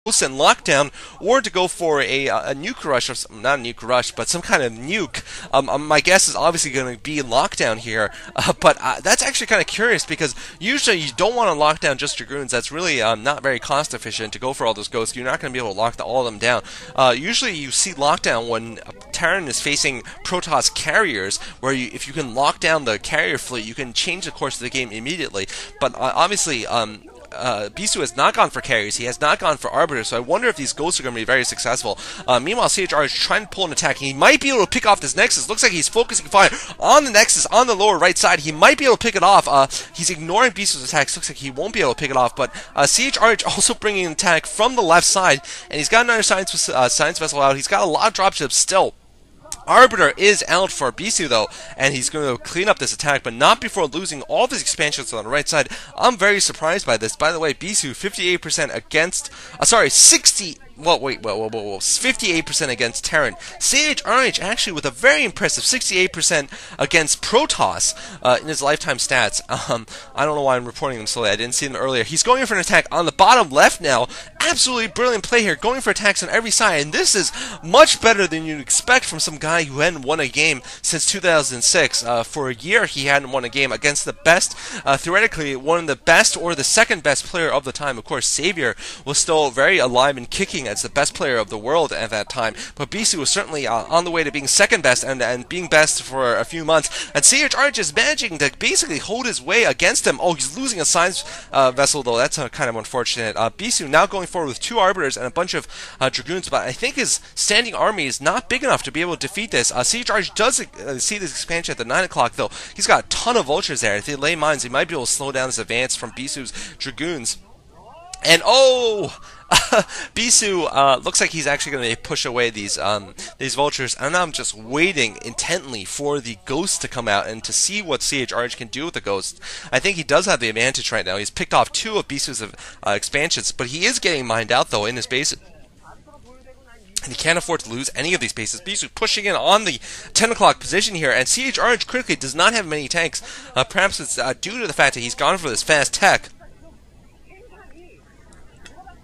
and lockdown, or to go for a nuke rush, or some, not a nuke rush, but some kind of nuke. My guess is obviously going to be lockdown here, but that's actually kind of curious because usually you don't want to lock down just Dragoons. That's really not very cost efficient to go for all those ghosts. You're not going to be able to lock all of them down. Usually you see lockdown when Terran is facing Protoss carriers, where if you can lock down the carrier fleet, you can change the course of the game immediately. But obviously, Bisu has not gone for carriers. He has not gone for arbiters, so I wonder if these ghosts are going to be very successful. Meanwhile, ChRh is trying to pull an attack. He might be able to pick off this Nexus. Looks like he's focusing fire on the Nexus on the lower right side. He might be able to pick it off. He's ignoring Bisu's attacks. Looks like he won't be able to pick it off, but ChRh also bringing an attack from the left side, and he's got another science vessel out. He's got a lot of dropships still. Arbiter is out for Bisu though, and he's going to clean up this attack, but not before losing all of his expansions on the right side. I'm very surprised by this. By the way, Bisu 58% against, 58% against Terran. ChRh actually with a very impressive 68% against Protoss in his lifetime stats. I don't know why I'm reporting them slowly. I didn't see them earlier. He's going in for an attack on the bottom left now. Absolutely brilliant play here, going for attacks on every side, and this is much better than you'd expect from some guy who hadn't won a game since 2006. For a year, he hadn't won a game against the best, theoretically, one of the best or the second best player of the time. Of course, Savior was still very alive and kicking as the best player of the world at that time, but Bisu was certainly on the way to being second best and being best for a few months, and ChRh is managing to basically hold his way against him. Oh, he's losing a science vessel though. That's kind of unfortunate. Bisu now going forward with 2 Arbiters and a bunch of Dragoons, but I think his standing army is not big enough to be able to defeat this. ChRh does see this expansion at the 9 o'clock though. He's got a ton of vultures there. If they lay mines, he might be able to slow down his advance from Bisu's Dragoons. And Bisu looks like he's actually going to push away these vultures, and I'm just waiting intently for the ghost to come out and to see what ChRh can do with the ghost. I think he does have the advantage right now. He's picked off 2 of Bisu's expansions, but he is getting mined out though in his base. And he can't afford to lose any of these bases. Bisu pushing in on the 10 o'clock position here, and ChRh critically does not have many tanks. Perhaps it's due to the fact that he's gone for this fast tech.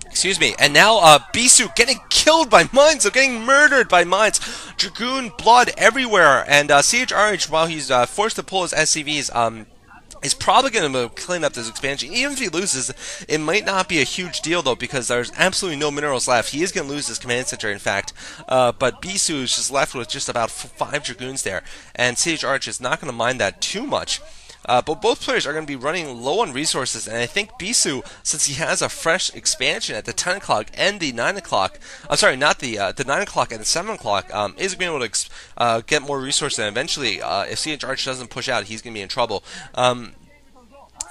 Excuse me, and now Bisu getting killed by mines, so getting murdered by mines. Dragoon blood everywhere, and ChRh, while he's forced to pull his SCVs, is probably going to clean up this expansion. Even if he loses, it might not be a huge deal though, because there's absolutely no minerals left. He is going to lose his command center, in fact, but Bisu is just left with just about 5 Dragoons there, and ChRh is not going to mind that too much. But both players are going to be running low on resources, and I think Bisu, since he has a fresh expansion at the 10 o'clock and the 9 o'clock, I'm sorry, not the 9 o'clock and the 7 o'clock, is going to be able to get more resources, and eventually, if ChRh doesn't push out, he's going to be in trouble.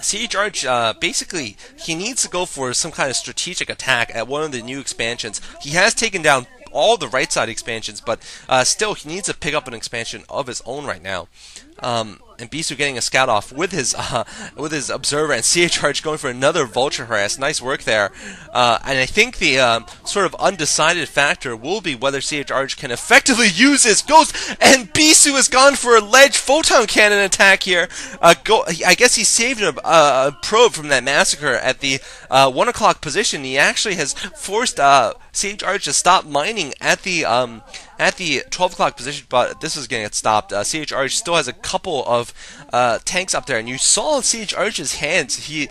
ChRh, basically, he needs to go for some kind of strategic attack at one of the new expansions. He has taken down all the right side expansions, but still, he needs to pick up an expansion of his own right now. And Bisu getting a scout off with his observer, and ChRh going for another vulture harass. Nice work there. And I think the sort of undecided factor will be whether ChRh can effectively use his ghost. And Bisu has gone for a ledge photon cannon attack here. I guess he saved a probe from that massacre at the 1 o'clock position. He actually has forced ChRh to stop mining at the 12 o'clock position, but this is going to get stopped. ChRh still has a couple of tanks up there, and you saw ChRh's hands. He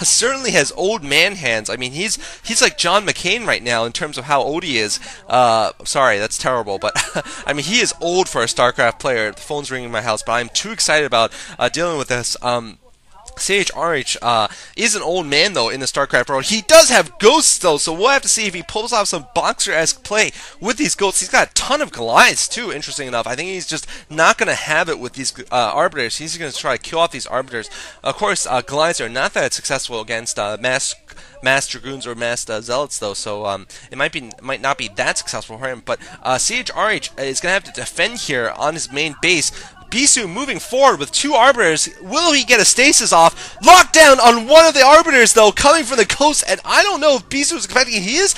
certainly has old man hands. I mean, he's like John McCain right now in terms of how old he is. Sorry, that's terrible, but I mean, he is old for a StarCraft player. The phone's ringing in my house, but I'm too excited about dealing with this. ChRh is an old man, though, in the StarCraft world. He does have ghosts, though, so we'll have to see if he pulls off some Boxer-esque play with these ghosts. He's got a ton of Goliaths, too, interesting enough. I think he's just not going to have it with these Arbiters. He's going to try to kill off these Arbiters. Of course, Goliaths are not that successful against mass Dragoons or mass Zealots, though, so it might not be that successful for him. But ChRh is going to have to defend here on his main base. Bisu moving forward with 2 Arbiters. Will he get a stasis off? Lockdown on one of the Arbiters, though, coming from the coast, and I don't know if Bisu is expecting. He is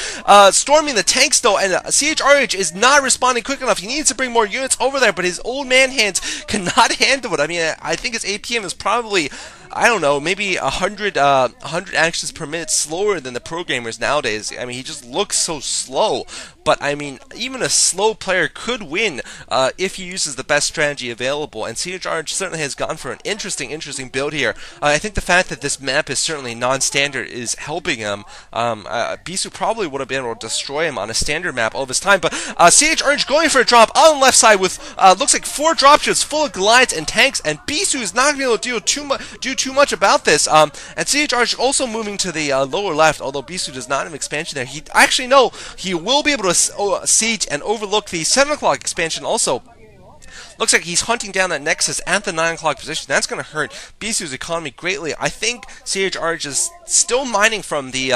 storming the tanks, though, and ChRh is not responding quick enough. He needs to bring more units over there, but his old man hands cannot handle it. I mean, I think his APM is probably I don't know, maybe 100 actions per minute slower than the pro gamers nowadays. I mean, he just looks so slow. But I mean, even a slow player could win if he uses the best strategy available. And ChRh certainly has gone for an interesting build here. I think the fact that this map is certainly non-standard is helping him. Bisu probably would have been able to destroy him on a standard map all this time. But ChRh going for a drop on the left side with looks like 4 dropships full of Goliaths and tanks. And Bisu is not going to be able to do too much about this. And ChRh also moving to the lower left, although Bisu does not have expansion there. He actually no, he will be able to siege and overlook the 7 o'clock expansion also. Looks like he's hunting down that Nexus at the 9 o'clock position. That's going to hurt Bisu's economy greatly. I think ChRh is still mining from the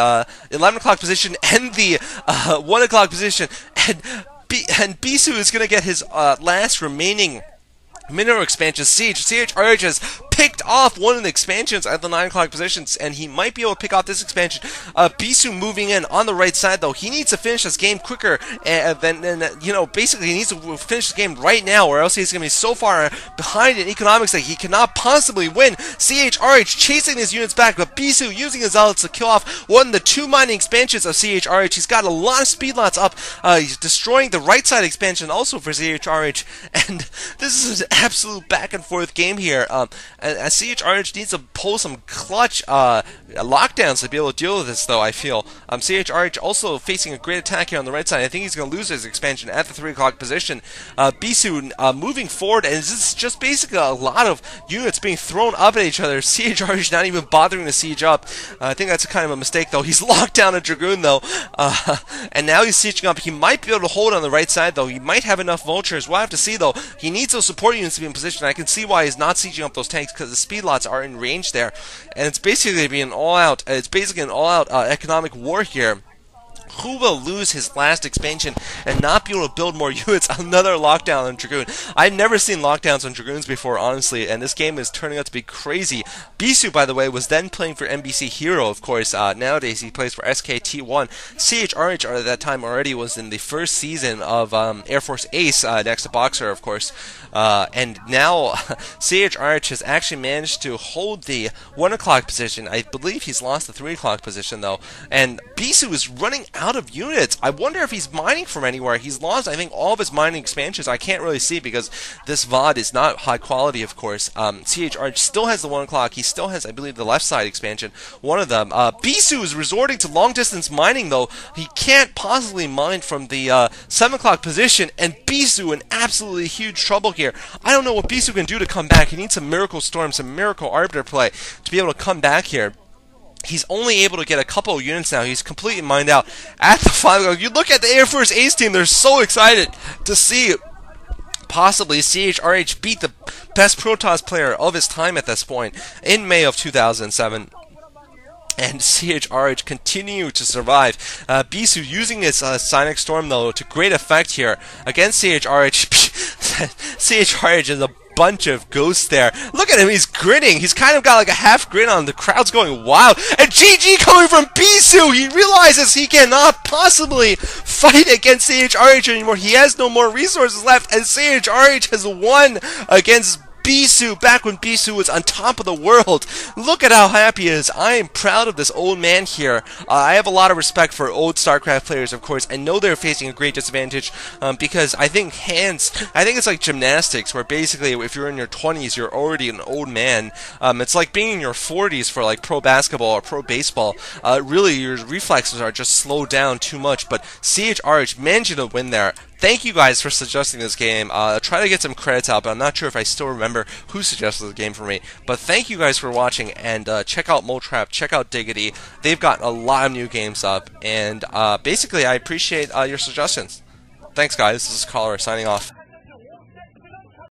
11 o'clock position and the 1 o'clock position. And Bisu is going to get his last remaining mineral expansion siege. ChRh has picked off one of the expansions at the 9 o'clock positions, and he might be able to pick off this expansion. Bisu moving in on the right side, though. He needs to finish this game quicker than you know, basically he needs to finish the game right now, or else he's going to be so far behind in economics that he cannot possibly win. ChRh chasing his units back, but Bisu using his zealots to kill off one of the 2 mining expansions of ChRh. He's got a lot of speed lots up. He's destroying the right side expansion also for ChRh, and this is an absolute back and forth game here. And ChRh needs to pull some clutch lockdowns to be able to deal with this, though, I feel. ChRh also facing a great attack here on the right side. I think he's going to lose his expansion at the 3 o'clock position. Bisu moving forward, and this is just basically a lot of units being thrown up at each other. ChRh not even bothering to siege up. I think that's kind of a mistake, though. He's locked down a Dragoon, though, and now he's sieging up. He might be able to hold on the right side, though. He might have enough vultures. We'll have to see, though. He needs those support units to be in position. I can see why he's not sieging up those tanks, because the speed lots are in range there, and it's basically being all-out. It's basically an all-out economic war here. Who will lose his last expansion and not be able to build more units? Another lockdown on Dragoon. I've never seen lockdowns on Dragoons before, honestly, and this game is turning out to be crazy. Bisu, by the way, was then playing for NBC Hero, of course. Nowadays, he plays for SKT1. ChRh at that time already was in the first season of Air Force Ace, next to Boxer, of course. And now ChRh has actually managed to hold the 1 o'clock position. I believe he's lost the 3 o'clock position, though. And Bisu is running out of units. I wonder if he's mining from anywhere. He's lost, I think, all of his mining expansions. I can't really see because this VOD is not high quality, of course. ChRh still has the 1 o'clock. He still has, I believe, the left side expansion. One of them. Bisu is resorting to long-distance mining, though. He can't possibly mine from the 7 o'clock position, and Bisu in absolutely huge trouble here. I don't know what Bisu can do to come back. He needs some Miracle Storm, some Miracle Arbiter play to be able to come back here. He's only able to get a couple of units now. He's completely mined out at the 5 o'clock. You look at the Air Force Ace team, they're so excited to see possibly ChRh beat the best Protoss player of his time at this point in May of 2007. And ChRh continue to survive. Bisu using his Sonic Storm, though, to great effect here against ChRh. ChRh is a bunch of ghosts there. Look at him, he's grinning. He's kind of got like a half grin on. The crowd's going wild. And GG coming from Bisu! He realizes he cannot possibly fight against ChRh anymore. He has no more resources left, and ChRh has won against Bisu, back when Bisu was on top of the world. Look at how happy he is. I am proud of this old man here. I have a lot of respect for old StarCraft players, of course. I know they're facing a great disadvantage because I think it's like gymnastics, where basically if you're in your 20s, you're already an old man. It's like being in your 40s for like pro basketball or pro baseball. Really, your reflexes are just slowed down too much, but ChRh managed to win there. Thank you guys for suggesting this game. Try to get some credits out, but I'm not sure if I still remember who suggested the game for me. But thank you guys for watching, and check out Moletrap, check out Diggity. They've got a lot of new games up, and basically I appreciate your suggestions. Thanks guys, this is ChRh signing off.